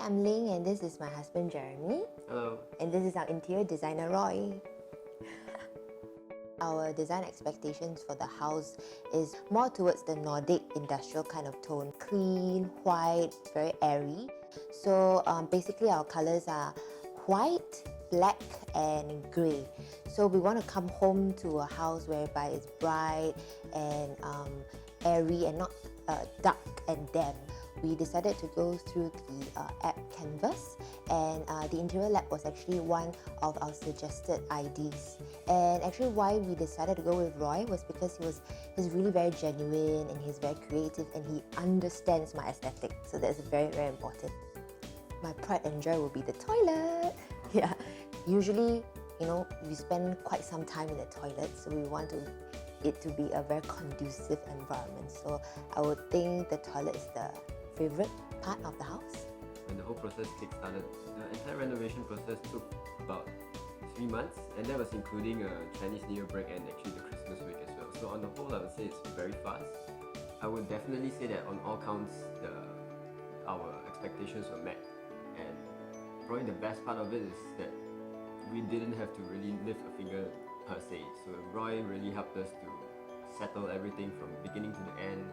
I'm Ling and this is my husband Jeremy. Hello. And this is our interior designer Roy. Our design expectations for the house is more towards the Nordic industrial kind of tone. Clean, white, very airy. So basically our colours are white, black and grey. So we want to come home to a house whereby it's bright and airy and not dark and damp. We decided to go through the app Qanvast, and the interior lab was actually one of our suggested IDs. And actually why we decided to go with Roy was because he's really very genuine and he's very creative and he understands my aesthetic. So that's very, very important. My pride and joy will be the toilet. Yeah, usually, you know, we spend quite some time in the toilet, so we want it to be a very conducive environment. So I would think the toilet is the favorite part of the house. When the whole process kick-started, the entire renovation process took about 3 months, and that was including a Chinese New Year break and actually the Christmas week as well. So on the whole, I would say it's very fast. I would definitely say that on all counts, our expectations were met. And probably the best part of it is that we didn't have to really lift a finger per se. So Roy really helped us to settle everything from beginning to the end.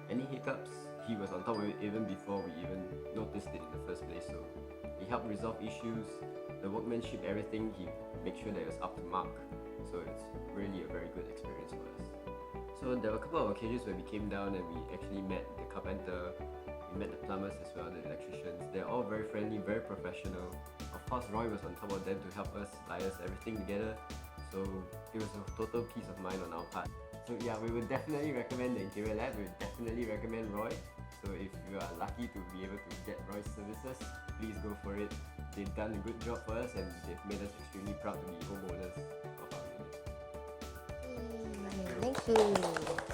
Any hiccups, he was on top of it even before we even noticed it in the first place. So he helped resolve issues, the workmanship, everything, he made sure that it was up to mark. So it's really a very good experience for us. So there were a couple of occasions where we came down and we actually met the carpenter, we met the plumbers as well, the electricians. They're all very friendly, very professional. Of course, Roy was on top of them to help us liaise everything together. So it was a total peace of mind on our part. So yeah, we would definitely recommend the interior lab. We would definitely recommend Roy. So if you are lucky to be able to get Roy's services, please go for it. They've done a good job for us and they've made us extremely proud to be homeowners of our unit. Thank you.